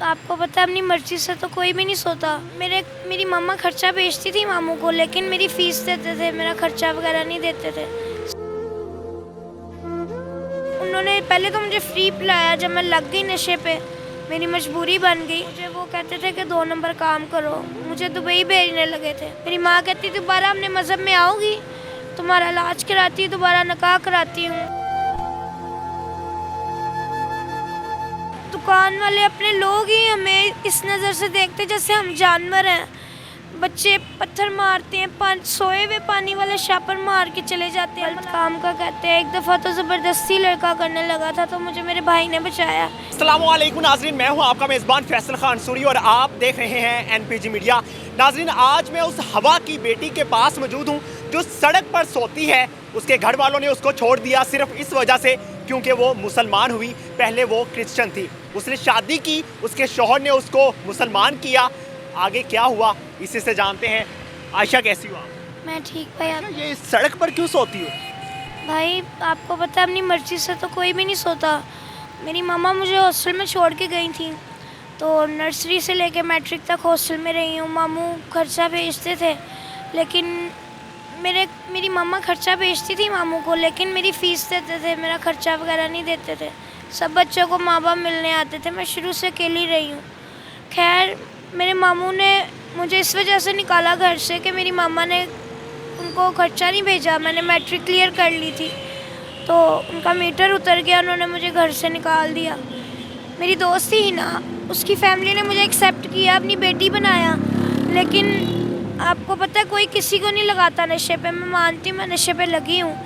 आपको पता है अपनी मर्ज़ी से तो कोई भी नहीं सोता। मेरी मम्मा खर्चा भेजती थी मामू को, लेकिन मेरी फ़ीस देते थे, मेरा खर्चा वगैरह नहीं देते थे। उन्होंने पहले तो मुझे फ्री पिलाया, जब मैं लग गई नशे पे मेरी मजबूरी बन गई। मुझे वो कहते थे कि 2 नंबर काम करो, मुझे दुबई भेजने लगे थे। मेरी माँ कहती दोबारा अपने मज़हब में आओगी, तुम्हारा इलाज कराती हूँ, दोबारा निकाह कराती हूँ। दुकान वाले अपने लोग ही हमें इस नज़र से देखते जैसे हम जानवर हैं। बच्चे पत्थर मारते हैं, सोए हुए पानी वाले शापर मार के चले जाते हैं। काम का कहते हैं। एक दफ़ा तो ज़बरदस्ती लड़का करने लगा था, तो मुझे मेरे भाई ने बचाया। अस्सलाम वालेकुम नाज़रीन, मैं हूं आपका मेज़बान फैसल खान सूरी और आप देख रहे हैं एनपीजी मीडिया। नाज़रीन, आज मैं उस हवा की बेटी के पास मौजूद हूं जो सड़क पर सोती है। उसके घर वालों ने उसको छोड़ दिया सिर्फ इस वजह से क्योंकि वो मुसलमान हुई। पहले वो क्रिश्चियन थी, उसने शादी की, उसके शौहर ने उसको मुसलमान किया। आगे क्या हुआ इसी से जानते हैं। आयशा, कैसी हो आप? मैं ठीक भाई। आप ये सड़क पर क्यों सोती हो? भाई आपको पता है अपनी मर्ज़ी से तो कोई भी नहीं सोता। मेरी मम्मा मुझे हॉस्टल में छोड़ के गई थी, तो नर्सरी से लेके मैट्रिक तक हॉस्टल में रही हूँ। मामू खर्चा भेजते थे, लेकिन मेरी मम्मा खर्चा भेजती थी मामू को, लेकिन मेरी फ़ीस देते थे, मेरा खर्चा वगैरह नहीं देते थे। सब बच्चों को माँ बाप मिलने आते थे, मैं शुरू से अकेली रही हूँ। खैर, मेरे मामू ने मुझे इस वजह से निकाला घर से कि मेरी मामा ने उनको खर्चा नहीं भेजा। मैंने मैट्रिक क्लियर कर ली थी, तो उनका मीटर उतर गया, उन्होंने मुझे घर से निकाल दिया। मेरी दोस्त थी ना, उसकी फैमिली ने मुझे एक्सेप्ट किया, अपनी बेटी बनाया। लेकिन आपको पता है कोई किसी को नहीं लगाता नशे पे। मैं मानती हूँ मैं नशे पे लगी हूँ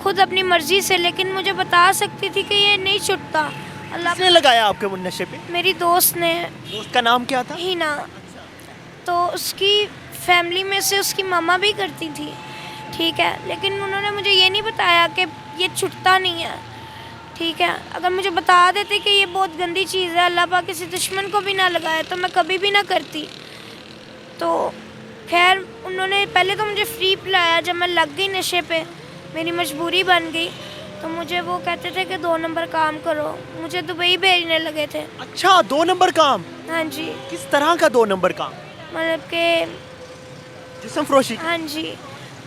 खुद अपनी मर्ज़ी से, लेकिन मुझे बता सकती थी कि ये नहीं छुटता। अल्लाह ने लगाया आपके वो नशे पे? मेरी दोस्त ने। दोस्त का नाम क्या था? हीना। तो उसकी फैमिली में से उसकी मम्मा भी करती थी, ठीक है, लेकिन उन्होंने मुझे ये नहीं बताया कि ये छुटता नहीं है, ठीक है। अगर मुझे बता देते कि ये बहुत गंदी चीज़ है, अल्लाह पाक किसी दुश्मन को भी ना लगाए, तो मैं कभी भी ना करती। तो खैर, उन्होंने पहले तो मुझे फ्री पिलाया, जब मैं लग गई नशे पे मेरी मजबूरी बन गई, तो मुझे वो कहते थे कि 2 नंबर काम करो, मुझे दुबई भेजने लगे थे। अच्छा, 2 नंबर काम? हाँ जी। किस तरह का 2 नंबर काम? मतलब के जिस्म फरोशी? हाँ जी।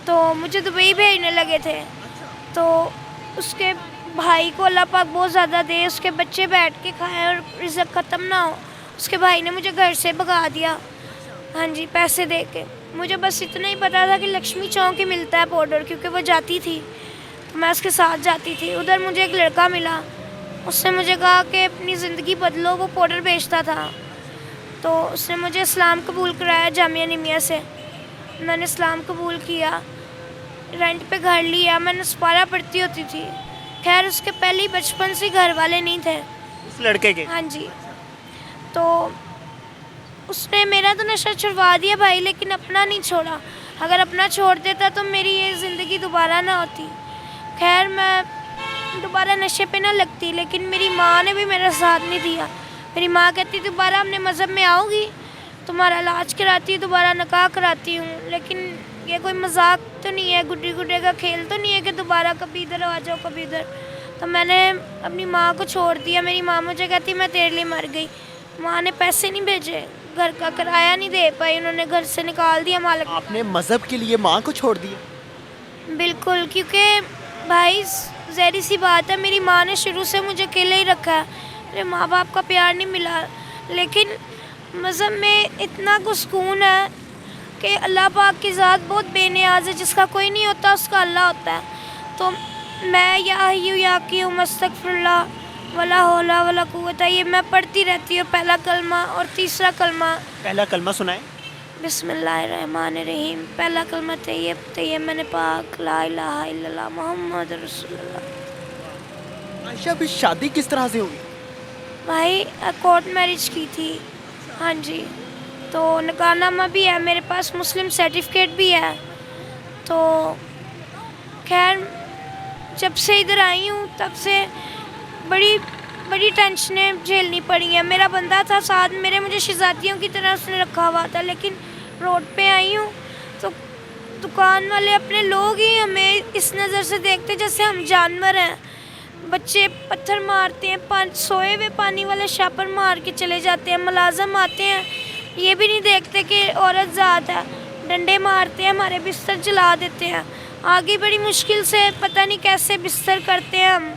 तो मुझे दुबई भेजने लगे थे, तो उसके भाई को अल्लाह पाक बहुत ज़्यादा दे, उसके बच्चे बैठ के खाएं और रिज़्क़ ख़त्म ना हो। उसके भाई ने मुझे घर से भगा दिया, हाँ जी, पैसे दे के। मुझे बस इतना ही पता था कि लक्ष्मी चौक ही मिलता है पाउडर, क्योंकि वो जाती थी, तो मैं उसके साथ जाती थी। उधर मुझे एक लड़का मिला, उसने मुझे कहा कि अपनी ज़िंदगी बदलो। वो पाउडर बेचता था, तो उसने मुझे इस्लाम कबूल कराया जामिया निमिया से। मैंने इस्लाम कबूल किया, रेंट पे घर लिया, मैंने सपारा पढ़ती होती थी। खैर, उसके पहले ही बचपन से घर वाले नहीं थे उस लड़के के? हाँ जी। तो उसने मेरा तो नशा छुड़वा दिया भाई, लेकिन अपना नहीं छोड़ा। अगर अपना छोड़ देता तो मेरी ये ज़िंदगी दोबारा ना होती। खैर, मैं दोबारा नशे पे ना लगती, लेकिन मेरी माँ ने भी मेरा साथ नहीं दिया। मेरी माँ कहती दोबारा अपने मज़हब में आओगी, तुम्हारा इलाज कराती हूँ, दोबारा निकाह कराती हूँ। लेकिन ये कोई मजाक तो नहीं है, गुड्डी गुड्डे का खेल तो नहीं है कि दोबारा कभी इधर आ जाओ कभी इधर। तो मैंने अपनी माँ को छोड़ दिया। मेरी माँ मुझे कहती मैं तेरे लिए मर गई। माँ ने पैसे नहीं भेजे, घर का किराया नहीं दे पाई, उन्होंने घर से निकाल दिया मालिक। आपने मज़हब के लिए माँ को छोड़ दिया? बिल्कुल, क्योंकि भाई ज़ाहिर सी बात है, मेरी माँ ने शुरू से मुझे अकेले ही रखा है, मेरे माँ बाप का प्यार नहीं मिला। लेकिन मज़हब में इतना कुछ सुकून है कि अल्लाह पाक की ज़ात बहुत बेनियाज़ है, जिसका कोई नहीं होता उसका अल्लाह होता है। तो मैं या हय्यू या क़य्यूम अस्तग़फिरुल्लाह वला हौला वला कुव्वता, ये मैं पढ़ती रहती हूँ, पहला कलमा और तीसरा कलमा। पहला कलमा सुनाए। बिस्मिल्लाहिर्रहमानिर्रहीम। पहला कलमा तैयब तैयब मैंने पाक ला इलाहा इल्लल्लाह मुहम्मद रसूलुल्लाह। आयशा, भी शादी किस तरह से हुई? भाई कोर्ट मैरिज की थी, हाँ जी। तो निकाहनामा भी है मेरे पास, मुस्लिम सर्टिफिकेट भी है। तो खैर, जब से इधर आई हूँ तब से बड़ी बड़ी टेंशनें झेलनी पड़ी हैं। मेरा बंदा था साथ, मुझे शहज़ादियों की तरह उसने रखा हुआ था, लेकिन रोड पे आई हूँ तो दुकान वाले अपने लोग ही हमें इस नज़र से देखते जैसे हम जानवर हैं। बच्चे पत्थर मारते हैं, सोए हुए पानी वाला शापर मार के चले जाते हैं। मुलाजम आते हैं, ये भी नहीं देखते कि औरत ज़ात है, डंडे मारते हैं, हमारे बिस्तर जला देते हैं। आगे बड़ी मुश्किल से पता नहीं कैसे बिस्तर करते हैं हम,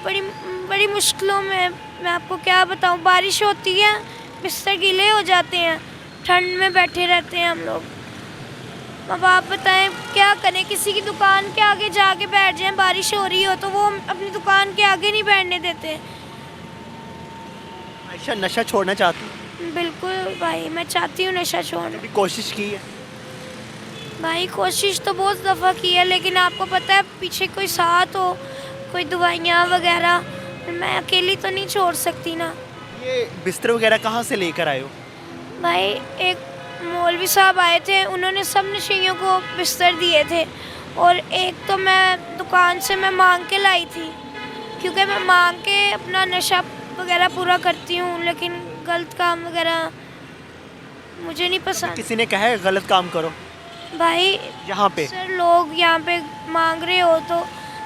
बड़ी बड़ी मुश्किलों में। मैं आपको क्या बताऊं, बारिश होती है, बिस्तर गीले हो जाते हैं, ठंड में बैठे रहते हैं हम लोग। अब आप बताएं क्या करें, किसी की दुकान के आगे जाके बैठ जाएं, बारिश हो रही हो तो वो अपनी दुकान के आगे नहीं बैठने देते। आयशा नशा छोड़ना चाहती हूँ, बिल्कुल भाई, मैं चाहती हूँ नशा छोड़ना। कभी कोशिश की है? भाई कोशिश तो बहुत दफ़ा की है, लेकिन आपको पता है पीछे कोई साथ हो, कोई दवाइयाँ वगैरह, मैं अकेली तो नहीं छोड़ सकती ना। ये बिस्तर वगैरह कहाँ से लेकर आए हो? भाई एक मौलवी साहब आए थे, उन्होंने सब नशेइयों को बिस्तर दिए थे, और एक तो मैं दुकान से मैं मांग के लाई थी, क्योंकि मैं मांग के अपना नशा वगैरह पूरा करती हूँ, लेकिन गलत काम वगैरह मुझे नहीं पसंद। किसी ने कहा है गलत काम करो? भाई यहाँ पे सर लोग यहाँ पे मांग रहे हो तो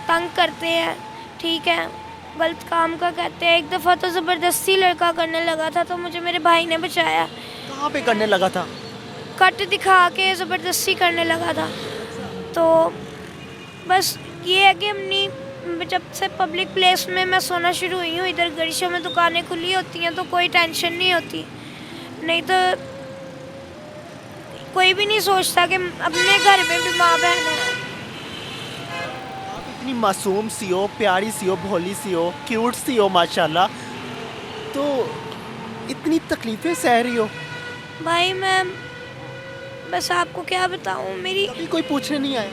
तंग करते हैं, ठीक है, गलत काम का कहते हैं। एक दफ़ा तो ज़बरदस्ती लड़का करने लगा था, तो मुझे मेरे भाई ने बचाया। कहाँ पे करने लगा था? कट दिखा के ज़बरदस्ती करने लगा था। तो बस ये है कि अपनी जब से पब्लिक प्लेस में मैं सोना शुरू हुई हूँ, इधर गरीशों में दुकानें खुली होती हैं तो कोई टेंशन नहीं होती, नहीं तो कोई भी नहीं सोचता कि अपने घर में भी माँ बहन है। आप इतनी मासूम सी हो, प्यारी सी हो, भोली सी हो, क्यूट सी हो माशाल्लाह, तो इतनी तकलीफ़ें सह रही हो। भाई मैं बस आपको क्या बताऊँ, मेरी कभी कोई पूछने नहीं आया?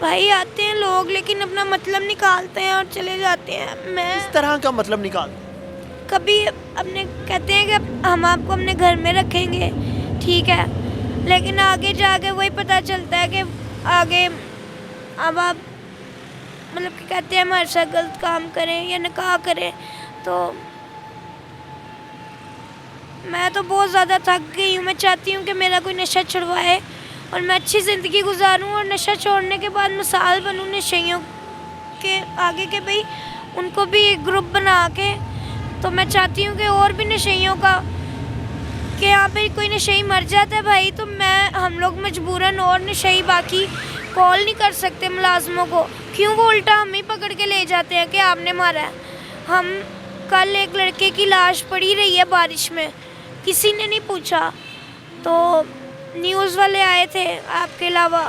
भाई आते हैं लोग, लेकिन अपना मतलब निकालते हैं और चले जाते हैं। मैं इस तरह का मतलब निकाल। कभी अपने कहते हैं कि हम आपको अपने घर में रखेंगे, ठीक है, लेकिन आगे जाके वही पता चलता है कि आगे अब आप मतलब कि कहते हैं हमारे साथ गलत काम करें या निकाह करें। तो मैं तो बहुत ज़्यादा थक गई हूँ। मैं चाहती हूँ कि मेरा कोई नशा छुड़वाए और मैं अच्छी ज़िंदगी गुजारूँ, और नशा छोड़ने के बाद मिसाल बनूँ नशेइयों के आगे के, भाई उनको भी एक ग्रुप बना के। तो मैं चाहती हूँ कि और भी नशेइयों का, कि यहाँ पे कोई नशेई मर जाता है भाई, तो हम लोग मजबूरन और नशेई बाकी कॉल नहीं कर सकते मुलाजमों को, क्यों वो उल्टा हम ही पकड़ के ले जाते हैं कि आपने मारा है। हम कल एक लड़के की लाश पड़ी रही है बारिश में, किसी ने नहीं पूछा, तो न्यूज़ वाले आए थे आपके अलावा,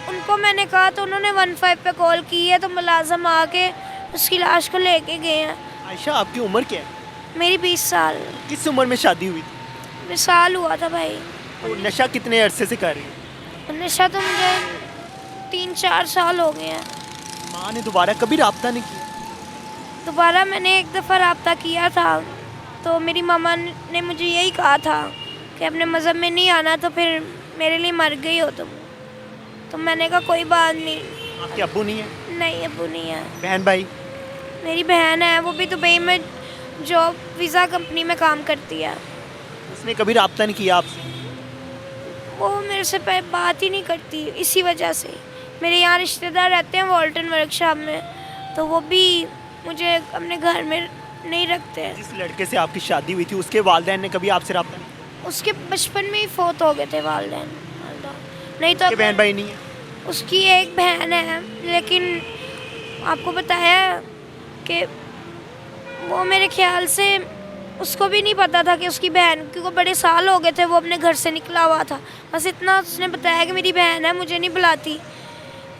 उनको मैंने कहा तो उन्होंने 15 पे कॉल की है, तो मुलाजम आके उसकी लाश को लेके गए हैं। आयशा आपकी उम्र क्या है? मेरी 20 साल। किस उम्र में शादी हुई थी? विसाल हुआ था भाई। तो नशा कितने अरसे से कर रही है? नशा तो मुझे 3-4 साल हो गए हैं। माँ ने दोबारा कभी राब्ता नहीं किया? दोबारा मैंने एक दफ़ा राब्ता किया था, तो मेरी मामा ने मुझे यही कहा था कि अपने मज़हब में नहीं आना तो फिर मेरे लिए मर गई हो तुम। तो मैंने कहा कोई बात नहीं। आपके अब्बू नहीं है? नहीं, अब्बू नहीं है। बहन भाई? मेरी बहन है, वो भी दुबई में जॉब वीज़ा कंपनी में काम करती है। उसने कभी राब्ता नहीं किया आपसे? वो मेरे से बात ही नहीं करती, इसी वजह से। मेरे यहाँ रिश्तेदार रहते हैं वॉल्टन वर्कशॉप में, तो वो भी मुझे अपने घर में नहीं रखते हैं। जिस लड़के से आपकी शादी हुई थी उसके वालिदैन ने कभी आपसे राब्ता नहीं किया? उसके बचपन में ही फौत हो गए थे वालिदैन, नहीं तो। उसके बहन भाई नहीं है? उसकी एक बहन है, लेकिन आपको बताया कि वो मेरे ख्याल से उसको भी नहीं पता था कि उसकी बहन, क्योंकि बड़े साल हो गए थे वो अपने घर से निकला हुआ था। बस इतना उसने बताया कि मेरी बहन है, मुझे नहीं बुलाती।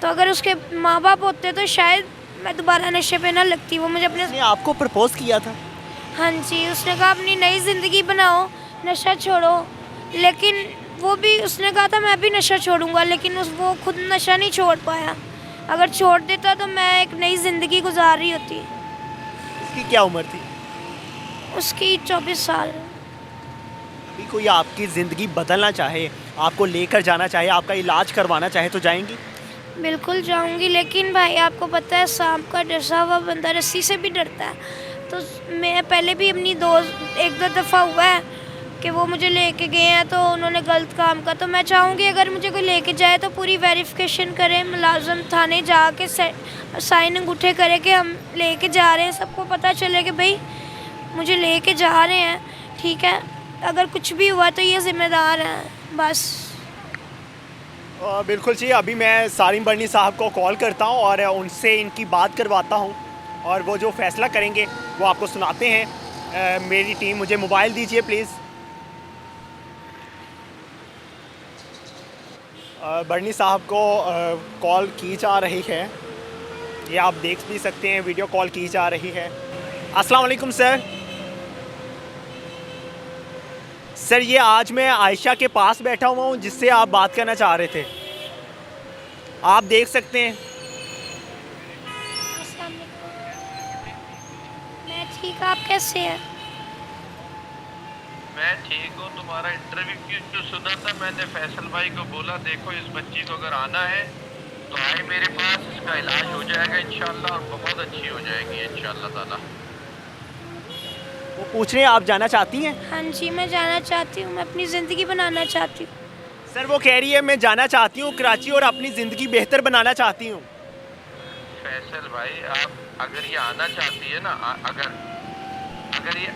तो अगर उसके माँ बाप होते तो शायद मैं दोबारा नशे पे ना लगती। वो मुझे अपने उसने आपको प्रपोज किया था? हाँ जी, उसने कहा अपनी नई ज़िंदगी बनाओ, नशा छोड़ो, लेकिन वो भी उसने कहा था मैं भी नशा छोड़ूंगा, लेकिन वो खुद नशा नहीं छोड़ पाया। अगर छोड़ देता तो मैं एक नई ज़िंदगी गुजार रही होती। उसकी क्या उम्र थी? उसकी 24 साल। अभी कोई आपकी ज़िंदगी बदलना चाहे, आपको लेकर जाना चाहे, आपका इलाज करवाना चाहे तो जाएंगी? बिल्कुल जाऊंगी, लेकिन भाई आपको पता है सांप का डसा हुआ बंदा रस्सी से भी डरता है। तो मैं पहले भी अपनी एक दो दफ़ा हुआ है कि वो मुझे लेके गए हैं तो उन्होंने गलत काम का। तो मैं चाहूँगी अगर मुझे कोई लेके जाए तो पूरी वेरिफिकेशन करें, मुलाज़िम थाने जाके साइन अंगूठे करे कि हम लेके जा रहे हैं, सबको पता चले कि भाई मुझे लेके जा रहे हैं, ठीक है। अगर कुछ भी हुआ तो ये ज़िम्मेदार हैं बस। बिल्कुल जी, अभी मैं सारिम बर्नी साहब को कॉल करता हूँ और उनसे इनकी बात करवाता हूँ और वो जो फ़ैसला करेंगे वो आपको सुनाते हैं। मेरी टीम मुझे मोबाइल दीजिए प्लीज़। बर्नी साहब को कॉल की जा रही है, ये आप देख भी सकते हैं, वीडियो कॉल की जा रही है। अस्सलाम वालेकुम सर। सर ये आज मैं आयशा के पास बैठा हुआ हूँ जिससे आप बात करना चाह रहे थे, आप देख सकते हैं। मैं ठीक, आप कैसे हैं? मैं ठीक हूँ। तुम्हारा इंटरव्यू जो सुना था मैंने फैसल भाई को बोला देखो इस बच्ची को अगर आना है तो आए मेरे पास, इसका इलाज हो जाएगा इंशाल्लाह और बहुत अच्छी हो जाएगी इंशाल्लाह ताला। वो पूछ रहे हैं आप जाना चाहती हैं? हाँ जी, मैं जाना चाहती हूँ, मैं अपनी ज़िंदगी बनाना चाहती हूँ। सर वो कह रही है मैं जाना चाहती हूँ कराची और अपनी ज़िंदगी बेहतर बनाना चाहती हूँ। फैसल भाई आप अगर ये आना चाहती है ना, अगर ये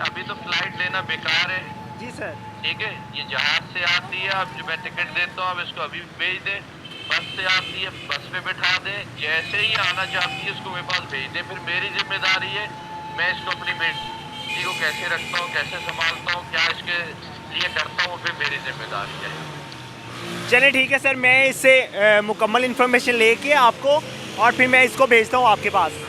अभी तो फ्लाइट लेना बेकार है। जी सर। ठीक है, ये जहाज से आती है, आप जो मैं टिकट देता हूँ आप इसको अभी भेज दें। बस से आती है, बस पे बैठा दें, जैसे ही आना चाहती है इसको मेरे पास भेज दें। फिर मेरी जिम्मेदारी है मैं इसको अपनी बेटी को कैसे रखता हूँ, कैसे संभालता हूँ, क्या इसके लिए करता हूँ, फिर मेरी जिम्मेदारी है। चलिए ठीक है सर, मैं इससे मुकम्मल इन्फॉर्मेशन लेके आपको और फिर मैं इसको भेजता हूँ आपके पास।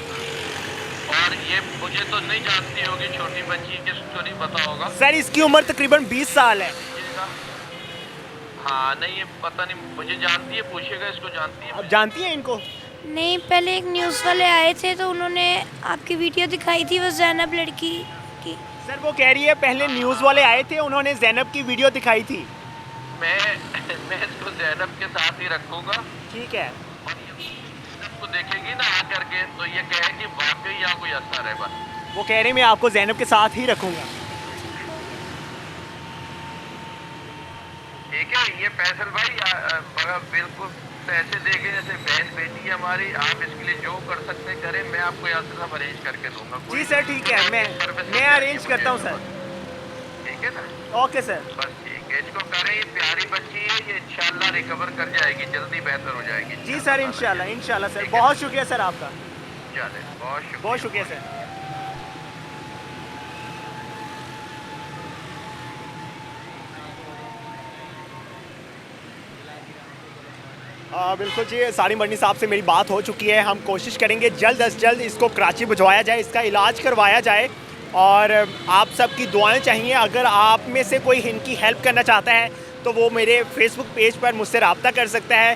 और ये मुझे तो नहीं जानती होगी, छोटी बच्ची किसको नहीं पता होगा। सर इसकी उम्र तकरीबन 20 साल है। हाँ नहीं, ये पता नहीं, मुझे जानती है, पूछेगा इसको जानती है। आप जानती हैं इनको? नहीं, पहले एक न्यूज़ वाले आए थे तो उन्होंने आपकी वीडियो दिखाई थी, वो ज़ैनब लड़की की। सर वो कह रही है पहले न्यूज़ वाले आए थे, उन्होंने ज़ैनब की वीडियो दिखाई थी। मैं इसको ज़ैनब के साथ ही रखूँगा। ठीक है। और ये ज़ैनब को देखेगी ना आकर के तो ये कहेगी वाकई यहाँ कोई असर है। बस वो कह रहे मैं आपको ज़ैनब के साथ ही रखूँगा। ठीक है, ये फैसल भाई बिल्कुल पैसे देके जैसे बहन बेटी है हमारी, आप इसके लिए जो कर सकते करें, मैं आपको यहाँ से सब अरेंज करके दूंगा। जी सर ठीक है, मैं अरेंज करता हूँ सर। ठीक है ना? Okay sir. बस ठीक है, इसको करें, ये प्यारी बच्ची है, ये इंशाल्लाह रिकवर कर जाएगी, जल्दी बेहतर हो जाएगी। जी सर इंशाल्लाह सर। बहुत शुक्रिया सर आपका। चले, बहुत शुक्रिया सर। बिल्कुल जी, सारिम बर्नी साहब से मेरी बात हो चुकी है। हम कोशिश करेंगे जल्द अज जल्द इसको कराची भिजवाया जाए, इसका इलाज करवाया जाए और आप सबकी दुआएं चाहिए। अगर आप में से कोई इनकी हेल्प करना चाहता है तो वो मेरे फेसबुक पेज पर मुझसे रब्ता कर सकता है,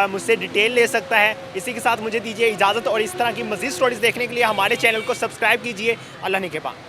मुझसे डिटेल ले सकता है। इसी के साथ मुझे दीजिए इजाज़त और इस तरह की मज़ीद स्टोरीज़ देखने के लिए हमारे चैनल को सब्सक्राइब कीजिए। अल्लाह ने के बाद।